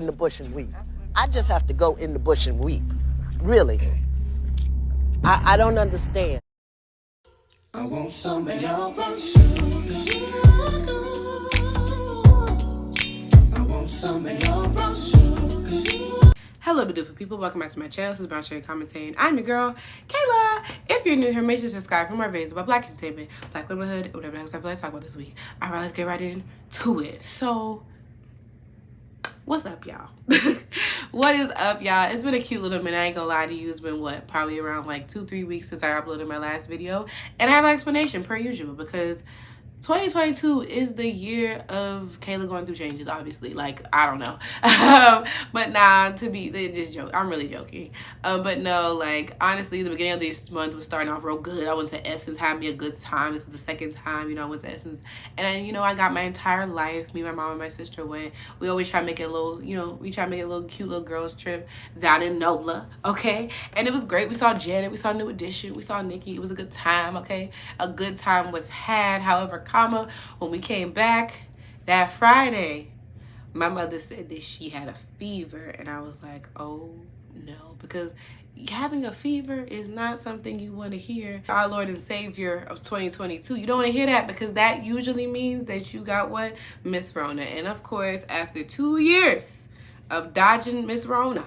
in the bush and weep. I just have to go in the bush and weep. Really. I don't understand. I want some of your brown I want some of your brown sugar. Hello beautiful people, welcome back to my channel. This is Brownsugar commentating. I'm your girl, Kayla. If you're new here, make sure to subscribe for more videos about black entertainment, black womanhood, whatever else I feel like to talk about this week. Alright, let's get right into it. So, what's up, y'all? What is up, y'all? It's been a cute little minute. I ain't gonna lie to you. It's been what, probably around like 2-3 weeks since I uploaded my last video. And I have an explanation per usual because 2022 is the year of Kayla going through changes, obviously. Like, I don't know. But nah, just joke. I'm really joking. But no, like, honestly, the beginning of this month was starting off real good. I went to Essence, had me a good time. This is the second time, I went to Essence. And then, I got my entire life. Me, my mom, and my sister went. We always try to make it a little, we try to make it a little cute little girls trip down in NOLA, okay? And it was great. We saw Janet. We saw New Edition. We saw Nikki. It was a good time, okay? A good time was had. However, when we came back that Friday, my mother said that she had a fever, and I was like, oh no, because having a fever is not something you want to hear. Our Lord and Savior of 2022, you don't want to hear that, because that usually means that you got what? Miss Rona. And of course, after 2 years of dodging Miss Rona,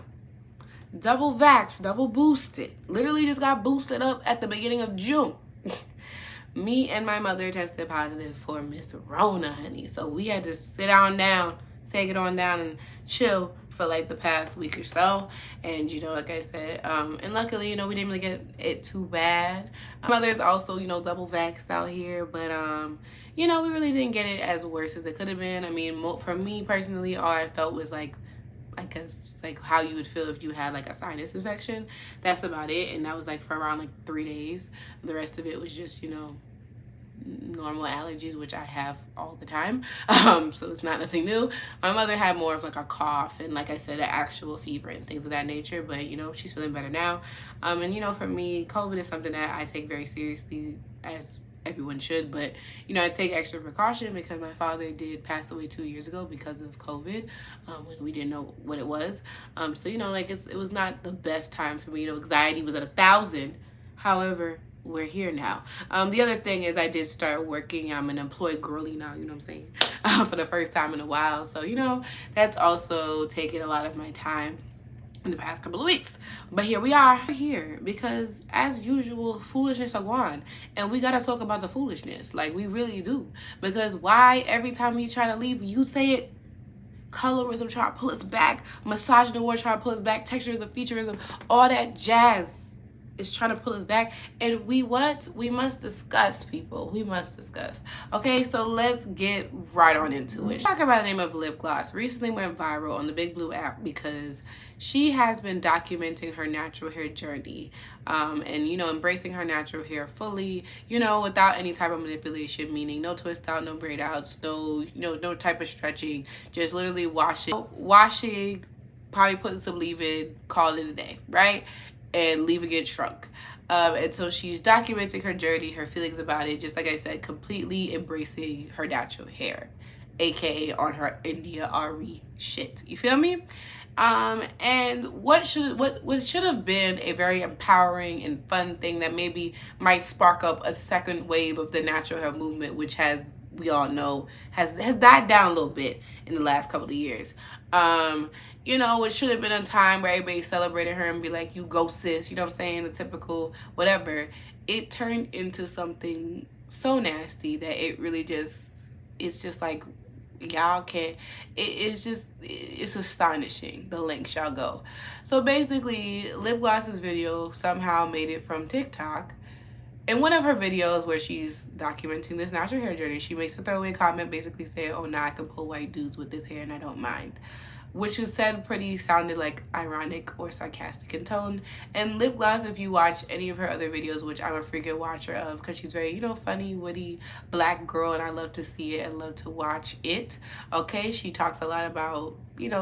double vaxxed, double boosted, literally just got boosted up at the beginning of June, me and my mother tested positive for Miss Rona, honey. So we had to sit down, take it on down, and chill for like the past week or so. And like I said, and luckily, we didn't really get it too bad. My mother's also, double vaxxed out here, but we really didn't get it as worse as it could have been. I mean, for me personally, all I felt was like how you would feel if you had like a sinus infection. That's about it. And that was like for around like 3 days. The rest of it was just normal allergies, which I have all the time, so it's not nothing new. My mother had more of like a cough and, like I said, an actual fever and things of that nature, but she's feeling better now. And for me, COVID is something that I take very seriously, as everyone should, but I take extra precaution because my father did pass away 2 years ago because of COVID, when we didn't know what it was. So like it was not the best time for me. Anxiety was at 1,000. However, we're here now. The other thing is I did start working. I'm an employed girly now, you know what I'm saying, for the first time in a while. So that's also taken a lot of my time in the past couple of weeks. But here we are, here because, as usual, foolishness are gone, and we gotta talk about the foolishness. Like, we really do. Because why every time we try to leave, you say it? Colorism try to pull us back, misogyny war try to pull us back, texturism, featureism, all that jazz is trying to pull us back. And we must discuss, people. We must discuss. Okay, so let's get right on into it. Talk about the name of lip gloss recently went viral on the Big Blue app because she has been documenting her natural hair journey, and embracing her natural hair fully, without any type of manipulation, meaning no twist out, no braid outs, no type of stretching, just literally washing, probably putting some leave-in, call it a day, right? And leaving it shrunk. And so she's documenting her journey, her feelings about it, just like I said, completely embracing her natural hair, aka on her India Ari shit. You feel me? And what should have been a very empowering and fun thing that maybe might spark up a second wave of the natural hair movement, which we all know has died down a little bit in the last couple of years. It should have been a time where everybody celebrated her and be like, you go sis, you know what I'm saying, the typical whatever. It turned into something so nasty that it really it's just like, y'all can't, it's astonishing the lengths y'all go. So basically, Lip Gloss's video somehow made it from TikTok. In one of her videos where she's documenting this natural hair journey, she makes a throwaway comment basically saying, oh, now I can pull white dudes with this hair and I don't mind. Which was said sounded like ironic or sarcastic in tone. And Lip Gloss, if you watch any of her other videos, which I'm a freaking watcher of because she's very, funny, witty, black girl, and I love to see it and love to watch it. Okay, she talks a lot about,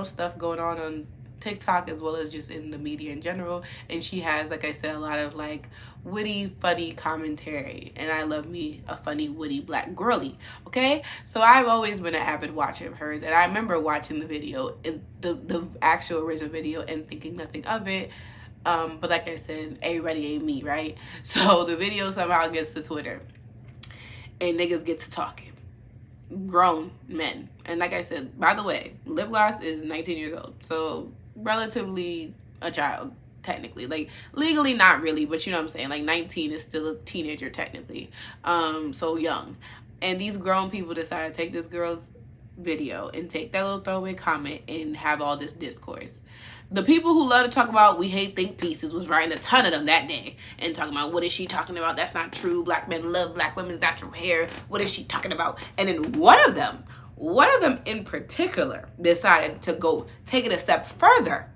stuff going on TikTok as well as just in the media in general. And she has, like I said, a lot of like witty, funny commentary. And I love me a funny, witty black girly. Okay? So I've always been an avid watcher of hers. And I remember watching the video, the actual original video, and thinking nothing of it. But like I said, everybody ain't me, right? So the video somehow gets to Twitter. And niggas get to talking. Grown men. And like I said, by the way, lip gloss is 19 years old, so relatively a child, technically. Like legally not really, but you know what I'm saying, like 19 is still a teenager technically, so young. And these grown people decide to take this girl's video and take that little throwaway comment and have all this discourse. The people who love to talk about we hate think pieces was writing a ton of them that day and talking about, what is she talking about? That's not true. Black men love black women's natural hair. What is she talking about? And then one of them in particular decided to go take it a step further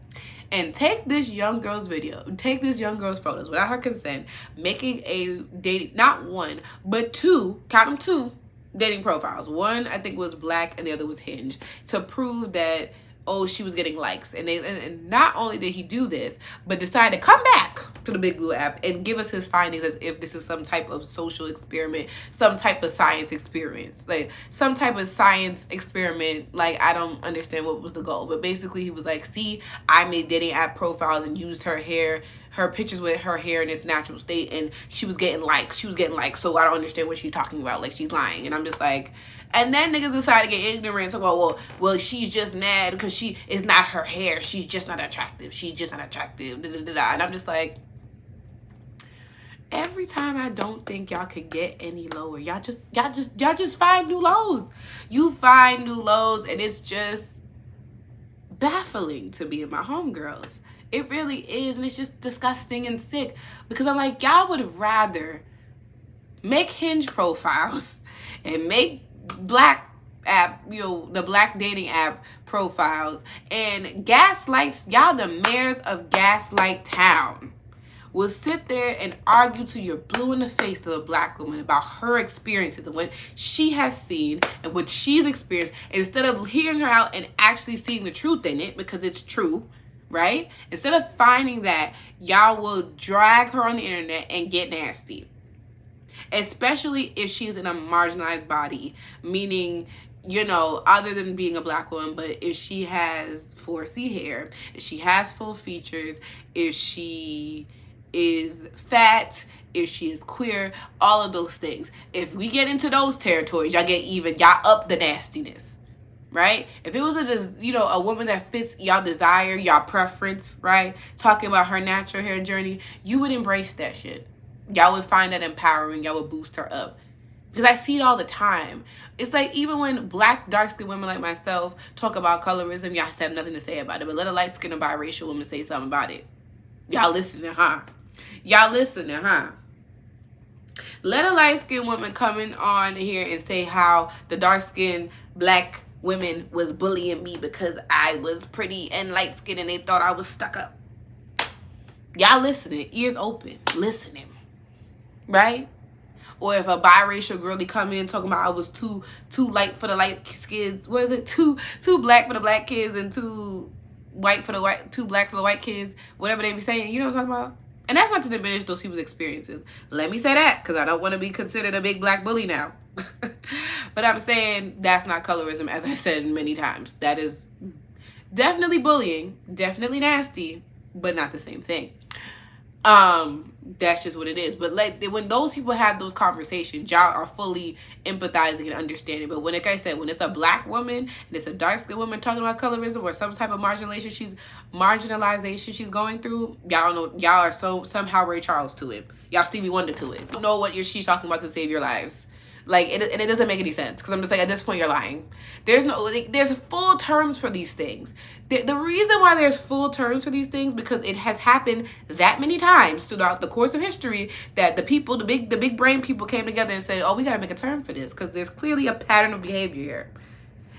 and take this young girl's video, take this young girl's photos without her consent, making a dating, not one, but two, count them, two dating profiles. One I think was black and the other was Hinge, to prove that, oh, she was getting likes. And not only did he do this, but decided to come back to the Big Blue app and give us his findings as if this is some type of social experiment, some type of science experience. Like, some type of science experiment. Like, I don't understand what was the goal. But basically, he was like, see, I made dating app profiles and used her hair, her pictures with her hair in its natural state, and she was getting likes. So I don't understand what she's talking about. Like, she's lying. And I'm just like... And then niggas decide to get ignorant and talk about, well, she's just mad because she is not her hair. She's just not attractive. She's just not attractive. Da, da, da, da. And I'm just like, every time I don't think y'all could get any lower, y'all just find new lows. You find new lows, and it's just baffling to me and my homegirls. It really is, and it's just disgusting and sick, because I'm like, y'all would rather make Hinge profiles and make black app, the black dating app profiles, and gaslights, y'all the mayors of Gaslight Town will sit there and argue till you're blue in the face of a black woman about her experiences and what she has seen and what she's experienced, instead of hearing her out and actually seeing the truth in it, because it's true, right? Instead of finding that, y'all will drag her on the internet and get nasty. Especially if she's in a marginalized body, meaning, other than being a black woman, but if she has 4C hair, if she has full features, if she is fat, if she is queer, all of those things. If we get into those territories, y'all get even, y'all up the nastiness, right? If it was a woman that fits y'all desire, y'all preference, right? Talking about her natural hair journey, you would embrace that shit. Y'all would find that empowering. Y'all would boost her up. Because I see it all the time. It's like, even when black, dark-skinned women like myself talk about colorism, y'all have nothing to say about it. But let a light-skinned or biracial woman say something about it. Y'all listening, huh? Let a light-skinned woman come in on here and say how the dark-skinned black women was bullying me because I was pretty and light-skinned and they thought I was stuck up. Y'all listening, ears open, listening. Right? Or if a biracial girlie come in talking about I was too light for the light kids, what is it? Too black for the black kids and too black for the white kids, whatever they be saying, you know what I'm talking about? And that's not to diminish those people's experiences. Let me say that, because I don't want to be considered a big black bully now. But I'm saying that's not colorism, as I said many times. That is definitely bullying, definitely nasty, but not the same thing. That's just what it is. But like, when those people have those conversations, y'all are fully empathizing and understanding. But when, like I said, when it's a black woman and it's a dark-skinned woman talking about colorism or some type of marginalization she's going through, y'all know, y'all are somehow Ray Charles to it. Y'all Stevie Wonder to it. You don't know what she's talking about to save your lives. Like, and it doesn't make any sense, because I'm just like, at this point, you're lying. There's full terms for these things. The reason why there's full terms for these things, because it has happened that many times throughout the course of history that the big brain people came together and said, oh, we got to make a term for this, because there's clearly a pattern of behavior here.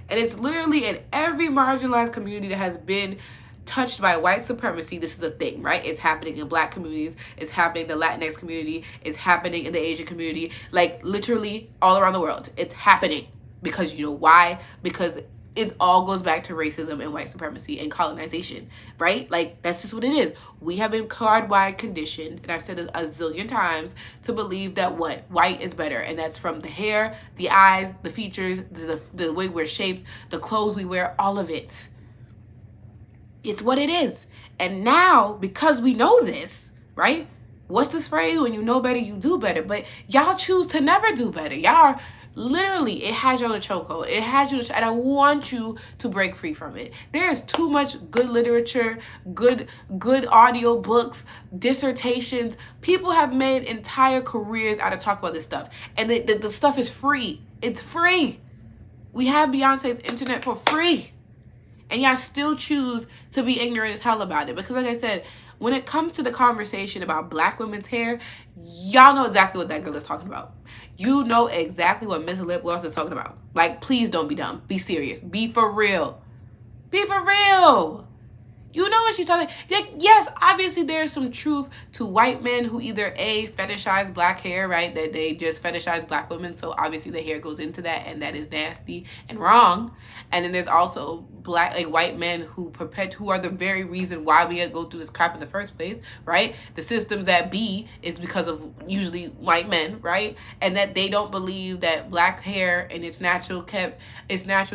And it's literally in every marginalized community that has been touched by white supremacy, this is a thing, right? It's happening in black communities, it's happening in the Latinx community, it's happening in the Asian community, like literally all around the world. It's happening because, you know why? Because it all goes back to racism and white supremacy and colonization, right? Like, that's just what it is. We have been hardwired, conditioned, and I've said it a zillion times, to believe that what? White is better. And that's from the hair, the eyes, the features, the way we're shaped, the clothes we wear, all of it. It's what it is. And now, because we know this, right? What's this phrase? When you know better, you do better. But y'all choose to never do better. Y'all are literally, it has you on a chokehold. It has you, and I want you to break free from it. There is too much good literature, good audio books, dissertations. People have made entire careers out of talk about this stuff. And the stuff is free. It's free. We have Beyonce's internet for free. And y'all still choose to be ignorant as hell about it. Because like I said, when it comes to the conversation about black women's hair, y'all know exactly what that girl is talking about. You know exactly what Miss Lip Gloss is talking about. Like, please don't be dumb. Be serious. Be for real. Be for real. You know what she's talking. Like, yes, obviously there's some truth to white men who either A, fetishize black hair, right? That they just fetishize black women. So obviously the hair goes into that, and that is nasty and wrong. And then there's also black, like, white men who are the very reason why we go through this crap in the first place, right? The systems that be is because of usually white men, right? And that they don't believe that black hair in its natural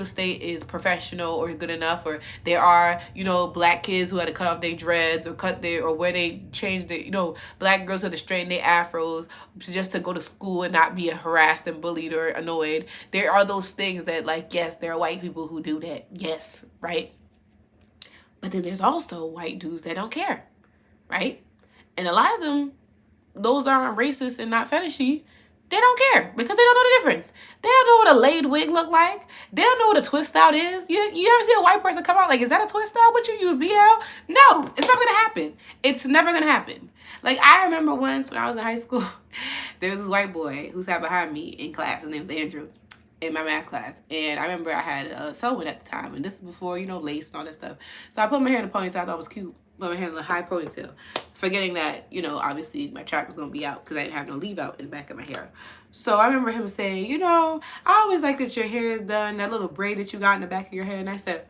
state is professional or good enough, or there are, you know, black kids who had to cut off their dreads or where they changed their, you know, black girls who had to straighten their afros just to go to school and not be harassed and bullied or annoyed. There are those things that, like, yes, there are white people who do that. Yes, right? But then there's also white dudes that don't care, right? And a lot of them, those aren't racist and not fetishy. They don't care because they don't know the difference. They don't know what a laid wig look like. They don't know what a twist out is. You ever see a white person come out like, is that a twist out? What you use, BL? No, it's not gonna happen. It's never gonna happen. Like, I remember once when I was in high school, there was this white boy who sat behind me in class. His name was Andrew, in my math class. And I remember I had a sewing at the time, and this is before, you know, lace and all that stuff. So I put my hair in a ponytail. I thought it was cute. Put my hair in a high ponytail, forgetting that, you know, obviously my track was gonna be out because I didn't have no leave out in the back of my hair. So I remember him saying, you know, I always like that your hair is done, that little braid that you got in the back of your hair. And I said,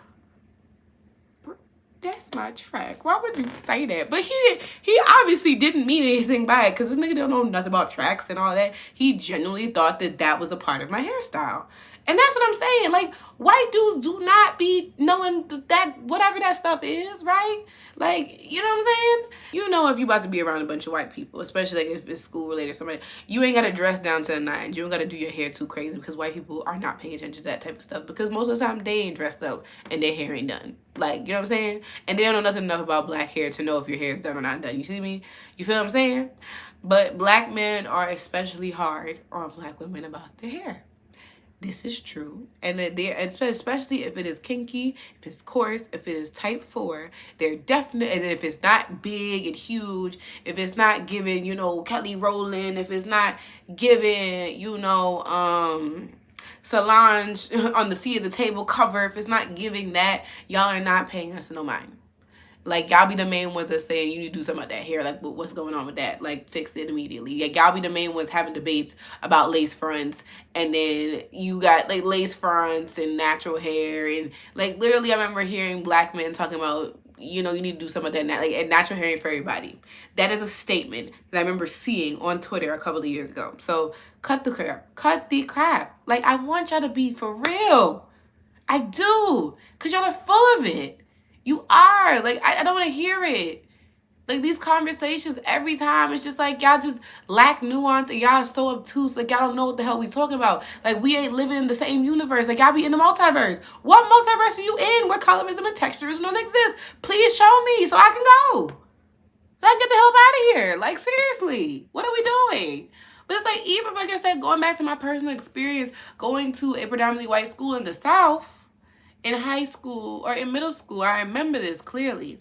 that's my track. Why would you say that? But he obviously didn't mean anything by it, because this nigga don't know nothing about tracks and all that. He genuinely thought that that was a part of my hairstyle. And that's what I'm saying. Like, white dudes do not be knowing that whatever that stuff is, right? Like, you know what I'm saying? You know, if you about to be around a bunch of white people, especially like if it's school related or somebody, you ain't got to dress down to the nines. You ain't got to do your hair too crazy, because white people are not paying attention to that type of stuff, because most of the time they ain't dressed up and their hair ain't done. Like, you know what I'm saying? And they don't know nothing enough about black hair to know if your hair is done or not done. You see me? You feel what I'm saying? But black men are especially hard on black women about their hair. This is true. And that especially if it is kinky, if it's coarse, if it is type 4, they're definitely, and if it's not big and huge, if it's not giving, you know, Kelly Rowland, if it's not giving, you know, Solange on the seat of the table cover, if it's not giving that, y'all are not paying us no mind. Like, y'all be the main ones that saying you need to do something about that hair. Like, what's going on with that? Like, fix it immediately. Like, y'all be the main ones having debates about lace fronts. And then you got, like, lace fronts and natural hair. And, like, literally, I remember hearing black men talking about, you know, you need to do something about that. Like, and natural hair ain't for everybody. That is a statement that I remember seeing on Twitter a couple of years ago. So, cut the crap. Cut the crap. Like, I want y'all to be for real. I do. Because y'all are full of it. You are. Like, I don't want to hear it. Like, these conversations every time, it's just like y'all just lack nuance and y'all are so obtuse. Like, y'all don't know what the hell we talking about. Like, we ain't living in the same universe. Like, y'all be in the multiverse. What multiverse are you in where colorism and texturism don't exist? Please show me so I can go. So I can get the hell out of here. Like, seriously. What are we doing? But it's like, even like I said, going back to my personal experience, going to a predominantly white school in the South, in high school or in middle school, I remember this clearly.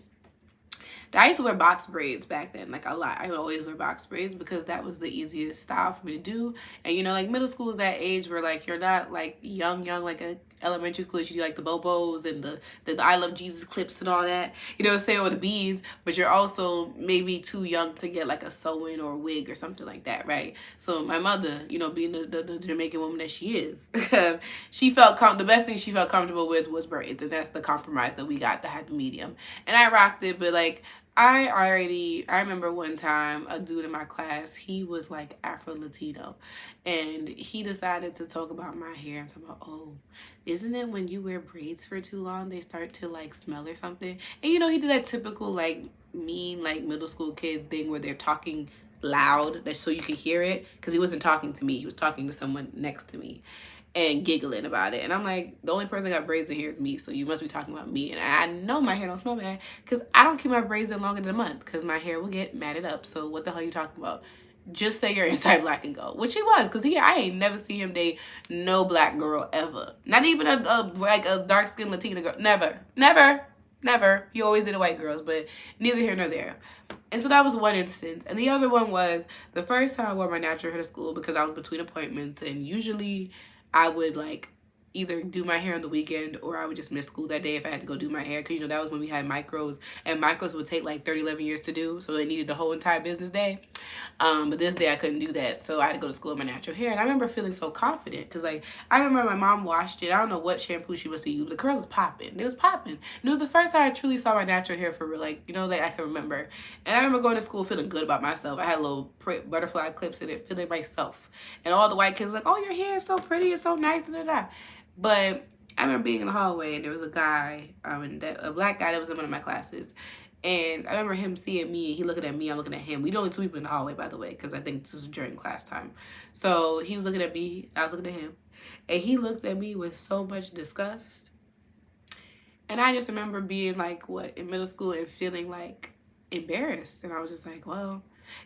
I used to wear box braids back then, like a lot. I would always wear box braids because that was the easiest style for me to do. And, you know, like middle school is that age where, like, you're not like young, like elementary school, you do like the bobos and the I Love Jesus clips and all that, you know what I'm saying, or the beads, but you're also maybe too young to get like a sew-in or a wig or something like that, right? So my mother, you know, being the Jamaican woman that she is, she felt the best thing she felt comfortable with was braids, and that's the compromise that we got, the happy medium. And I rocked it, but like I remember one time a dude in my class, he was like Afro-Latino, and he decided to talk about my hair and talk about, oh, isn't it when you wear braids for too long, they start to like smell or something? And you know, he did that typical like mean like middle school kid thing where they're talking loud so you can hear it, because he wasn't talking to me, he was talking to someone next to me and giggling about it. And I'm like, the only person that got braids in here is me, so you must be talking about me. And I know my hair don't smell bad because I don't keep my braids in longer than a month because my hair will get matted up. So what the hell are you talking about? Just say you're anti-black and go. Which he was, because I ain't never seen him date no black girl ever. Not even a dark-skinned Latina girl. Never. He always did the white girls, but neither here nor there. And so that was one instance. And the other one was the first time I wore my natural hair to school because I was between appointments, and usually I would like either do my hair on the weekend or I would just miss school that day if I had to go do my hair, because you know that was when we had micros, and micros would take like 11 years to do, so they needed the whole entire business day. But this day I couldn't do that, so I had to go to school with my natural hair. And I remember feeling so confident because like I remember my mom washed it. I don't know what shampoo she must have used, but the curls was popping. It was popping, and it was the first time I truly saw my natural hair for real, like, you know, like I can remember. And I remember going to school feeling good about myself. I had little butterfly clips in it, feeling myself, and all the white kids were like, oh, your hair is so pretty, it's so nice, da da da. But I remember being in the hallway, and there was a guy, a black guy that was in one of my classes. And I remember him seeing me, he looking at me, I'm looking at him. We the only two people in the hallway, by the way, because I think this was during class time. So he was looking at me, I was looking at him. And he looked at me with so much disgust. And I just remember being like, in middle school and feeling like embarrassed. And I was just like, well,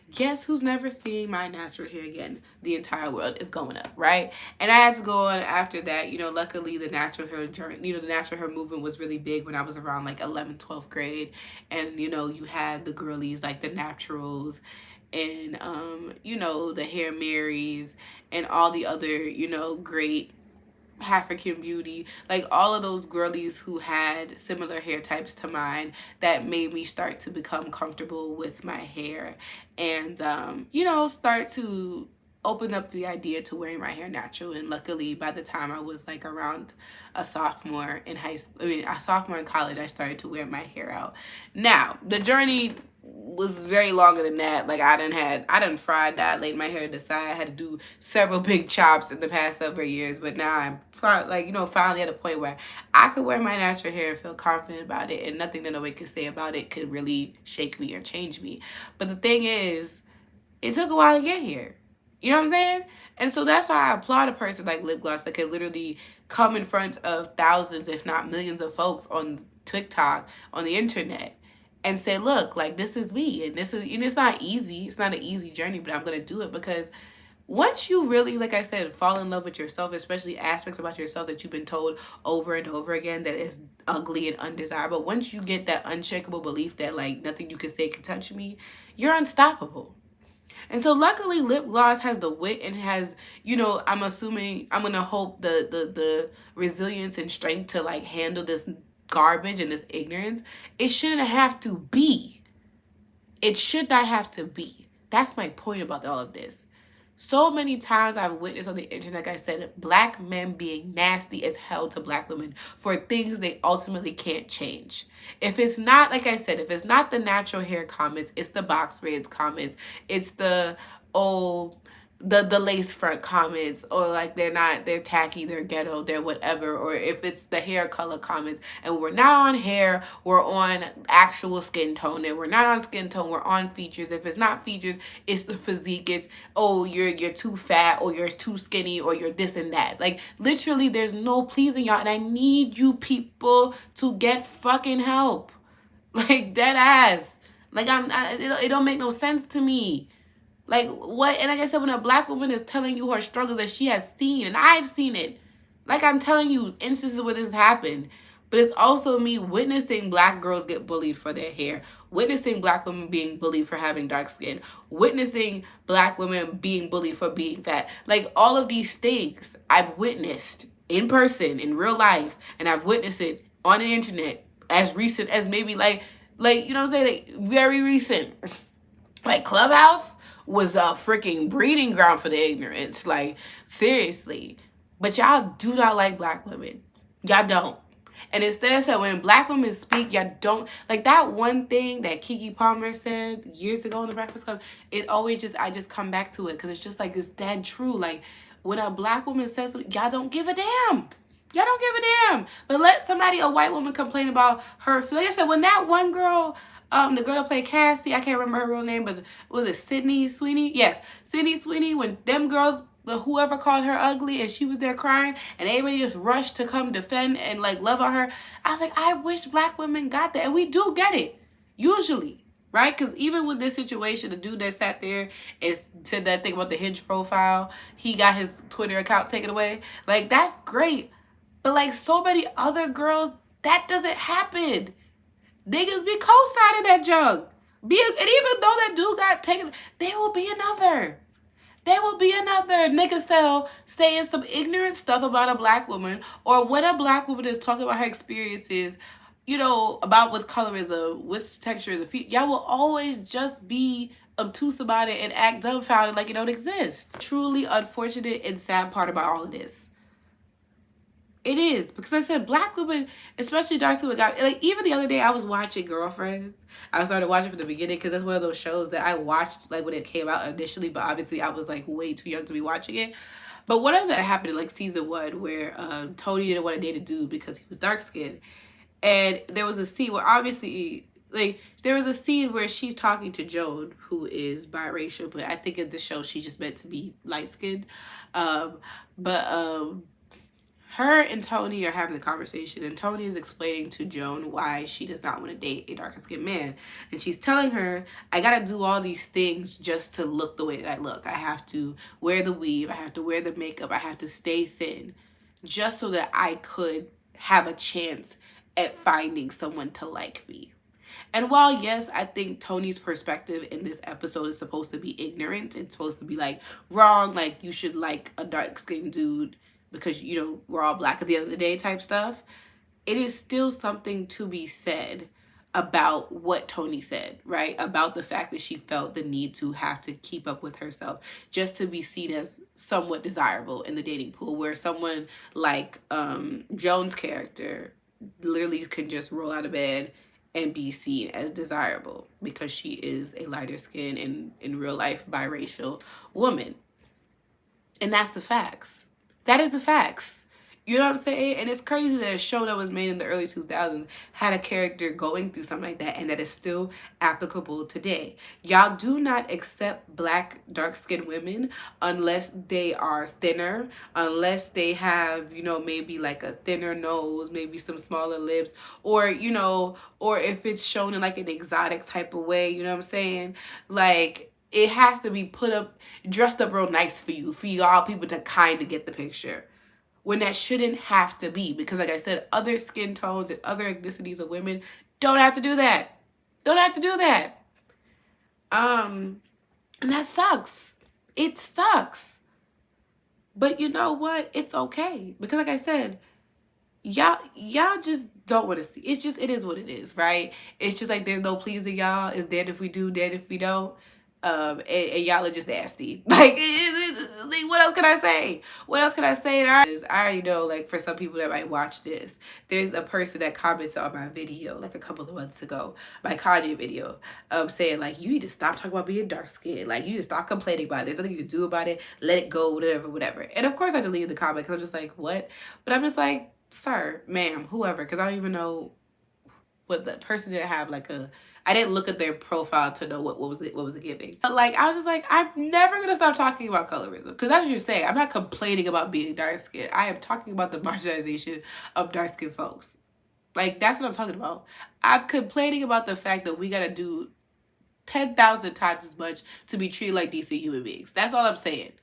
guess who's never seeing my natural hair again? The entire world is going up, right? And I had to go on after that. You know, luckily the natural hair journey, you know, the natural hair movement was really big when I was around like 11th, 12th grade. And, you know, you had the girlies like the Naturals and, you know, the Hair Marys and all the other, you know, great African beauty, like all of those girlies who had similar hair types to mine, that made me start to become comfortable with my hair and you know, start to open up the idea to wearing my hair natural. And luckily by the time I was like around a sophomore in a sophomore in college, I started to wear my hair out. Now the journey was very longer than that. Like I done fried, dyed, laid my hair to the side. I had to do several big chops in the past several years, but now I'm like, you know, finally at a point where I could wear my natural hair and feel confident about it, and nothing that nobody could say about it could really shake me or change me. But the thing is, it took a while to get here. You know what I'm saying? And so that's why I applaud a person like Lip Gloss that could literally come in front of thousands, if not millions of folks on TikTok, on the internet, and say, look, like, this is me. And this is, you know, it's not easy. It's not an easy journey, but I'm going to do it because once you really, like I said, fall in love with yourself, especially aspects about yourself that you've been told over and over again that is ugly and undesirable, once you get that unshakable belief that, like, nothing you can say can touch me, you're unstoppable. And so luckily Lip Gloss has the wit and has, you know, I'm assuming, I'm going to hope the resilience and strength to like handle this garbage and this ignorance. It shouldn't have to be. It should not have to be. That's my point about all of this. So many times I've witnessed on the internet, like I said, black men being nasty as hell to black women for things they ultimately can't change. If it's not, like I said, if it's not the natural hair comments, it's the box braids comments, it's the, oh, the lace front comments, or like they're tacky, they're ghetto, they're whatever, or if it's the hair color comments, and we're not on hair, we're on actual skin tone, and we're not on skin tone, we're on features. If it's not features, it's the physique, it's, oh, you're too fat, or you're too skinny, or you're this and that. Like, literally, there's no pleasing y'all, and I need you people to get fucking help. Like, dead ass. Like, it don't make no sense to me. Like, what? And like I said, when a black woman is telling you her struggles that she has seen, and I've seen it, like I'm telling you, instances where this happened, but it's also me witnessing black girls get bullied for their hair, witnessing black women being bullied for having dark skin, witnessing black women being bullied for being fat. Like, all of these things I've witnessed. in person, in real life, and I've witnessed it on the internet as recent as maybe like you know what I'm saying, like very recent. Like Clubhouse was a freaking breeding ground for the ignorance. Like seriously. But y'all do not like black women. Y'all don't. And instead said when black women speak, y'all don't like that one thing that Keke Palmer said years ago in the Breakfast Club. It always I just come back to it because it's just like it's dead true. Like when a black woman says something, y'all don't give a damn. Y'all don't give a damn. But let somebody, a white woman, complain about her. Like I said, when that one girl, the girl that played Cassie, I can't remember her real name, but was it Sydney Sweeney? Yes, Sydney Sweeney. When them girls, whoever called her ugly, and she was there crying, and everybody just rushed to come defend and like love on her. I was like, I wish black women got that, and we do get it usually. Right? Because even with this situation, the dude that sat there and said that thing about the Hinge profile, he got his Twitter account taken away. Like, that's great. But like so many other girls, that doesn't happen. Niggas be co-signing that junk. And even though that dude got taken, there will be another. There will be another nigga saying some ignorant stuff about a black woman, or when a black woman is talking about her experiences, you know, about with colorism, with texturism. Y'all will always just be obtuse about it and act dumbfounded like it don't exist. Truly unfortunate and sad part about all of this. It is, because I said black women, especially dark skinned women, like even the other day I was watching Girlfriends. I started watching from the beginning because that's one of those shows that I watched like when it came out initially, but obviously I was like way too young to be watching it. But one of that happened in like season 1 where Tony didn't want to date a dude because he was dark skinned, and there was a scene where obviously like there was a scene where she's talking to Joan, who is biracial, but I think in the show she's just meant to be light skinned, her and Tony are having a conversation, and Tony is explaining to Joan why she does not want to date a darker skinned man. And she's telling her, I gotta do all these things just to look the way that I look. I have to wear the weave, I have to wear the makeup, I have to stay thin, just so that I could have a chance at finding someone to like me. And while, yes, I think Tony's perspective in this episode is supposed to be ignorant, it's supposed to be like wrong, like you should like a dark skinned dude because, you know, we're all black at the end of the day type stuff, it is still something to be said about what Tony said, right? About the fact that she felt the need to have to keep up with herself just to be seen as somewhat desirable in the dating pool, where someone like Joan's character literally can just roll out of bed and be seen as desirable because she is a lighter skinned and in real life biracial woman. And that's the facts. That is the facts. You know what I'm saying? And it's crazy that a show that was made in the early 2000s had a character going through something like that, and that is still applicable today. Y'all do not accept black dark-skinned women unless they are thinner, unless they have, you know, maybe like a thinner nose, maybe some smaller lips, or, you know, or if it's shown in like an exotic type of way, you know what I'm saying? Like, it has to be dressed up real nice for y'all people to kind of get the picture. When that shouldn't have to be. Because like I said, other skin tones and other ethnicities of women don't have to do that. Don't have to do that. And that sucks. It sucks. But you know what? It's okay. Because like I said, y'all just don't want to see. It's just, it is what it is, right? It's just like there's no pleasing y'all. It's dead if we do, dead if we don't. And y'all are just nasty. Like, what else can I say? What else can I say? I already know, like, for some people that might watch this, there's a person that comments on my video, like, a couple of months ago, my Kanye video, saying, like, you need to stop talking about being dark-skinned. Like, you need to stop complaining about it. There's nothing you can do about it. Let it go, whatever. And, of course, I deleted the comment, because I'm just like, what? But I'm just like, sir, ma'am, whoever, because I don't even know what the person didn't have, like, I didn't look at their profile to know what was it giving. But like, I was just like, I'm never gonna stop talking about colorism, because that's what you're saying. I'm not complaining about being dark skinned. I am talking about the marginalization of dark skinned folks. Like, that's what I'm talking about. I'm complaining about the fact that we gotta do 10,000 times as much to be treated like decent human beings. That's all I'm saying.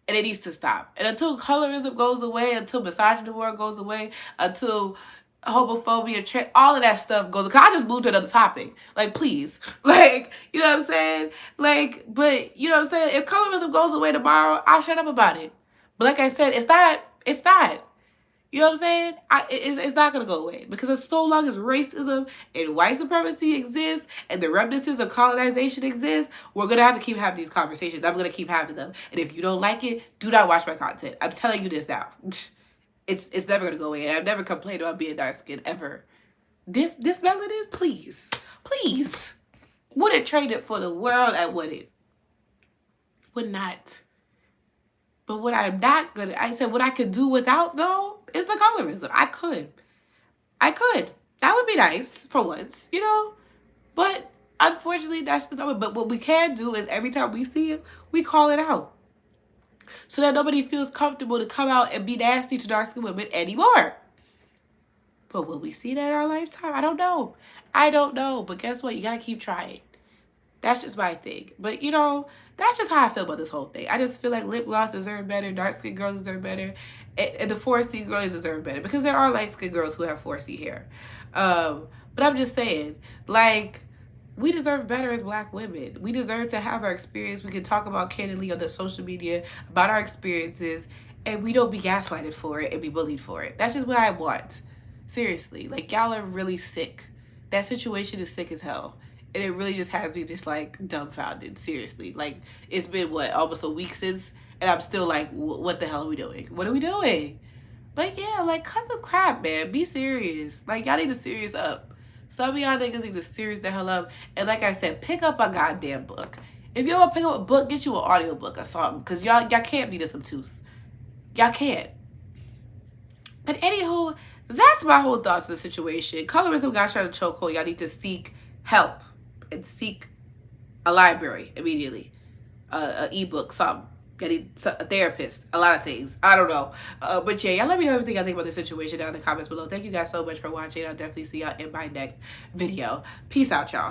And it needs to stop. And until colorism goes away, until misogyny goes away, until homophobia, all of that stuff goes. Cause I just moved to another topic. Like, please, like, you know what I'm saying? Like, but you know what I'm saying? If colorism goes away tomorrow, I'll shut up about it. But like I said, it's not. You know what I'm saying? It's not going to go away, because as so long as racism and white supremacy exists and the remnants of colonization exist, we're going to have to keep having these conversations. I'm going to keep having them. And if you don't like it, do not watch my content. I'm telling you this now. It's never going to go away. And I've never complained about being dark skinned ever. This melanin, please. Please. Wouldn't trade it for the world. I wouldn't. Would not. But what I'm not gonna, I said what I could do without, though, is the colorism. I could. That would be nice for once, you know? But unfortunately, that's just not. But what we can do is every time we see it, we call it out, so that nobody feels comfortable to come out and be nasty to dark-skinned women anymore. But will we see that in our lifetime? I don't know. But guess what? You gotta keep trying. That's just my thing. But, you know, that's just how I feel about this whole thing. I just feel like lip gloss deserve better, dark-skinned girls deserve better, and the 4C girls deserve better. Because there are light-skinned girls who have 4C hair. But I'm just saying, like, we deserve better as Black women. We deserve to have our experience. We can talk about candidly on the social media about our experiences, and we don't be gaslighted for it and be bullied for it. That's just what I want. Seriously. Like, y'all are really sick. That situation is sick as hell. And it really just has me just, like, dumbfounded. Seriously. Like, it's been, what, almost a week since? And I'm still like, what the hell are we doing? What are we doing? But, yeah, like, cut the crap, man. Be serious. Like, y'all need to serious up. Some of y'all niggas need to serious the hell up. And like I said, pick up a goddamn book. If you don't want to pick up a book, get you an audiobook or something. Because y'all can't be this obtuse. Y'all can't. But anywho, that's my whole thoughts on the situation. Colorism got shot in a chokehold. Y'all need to seek help. And seek a library immediately, an ebook, something. You need a therapist, a lot of things. I don't know. But yeah, y'all let me know everything y'all think about this situation down in the comments below. Thank you guys so much for watching. I'll definitely see y'all in my next video. Peace out, y'all.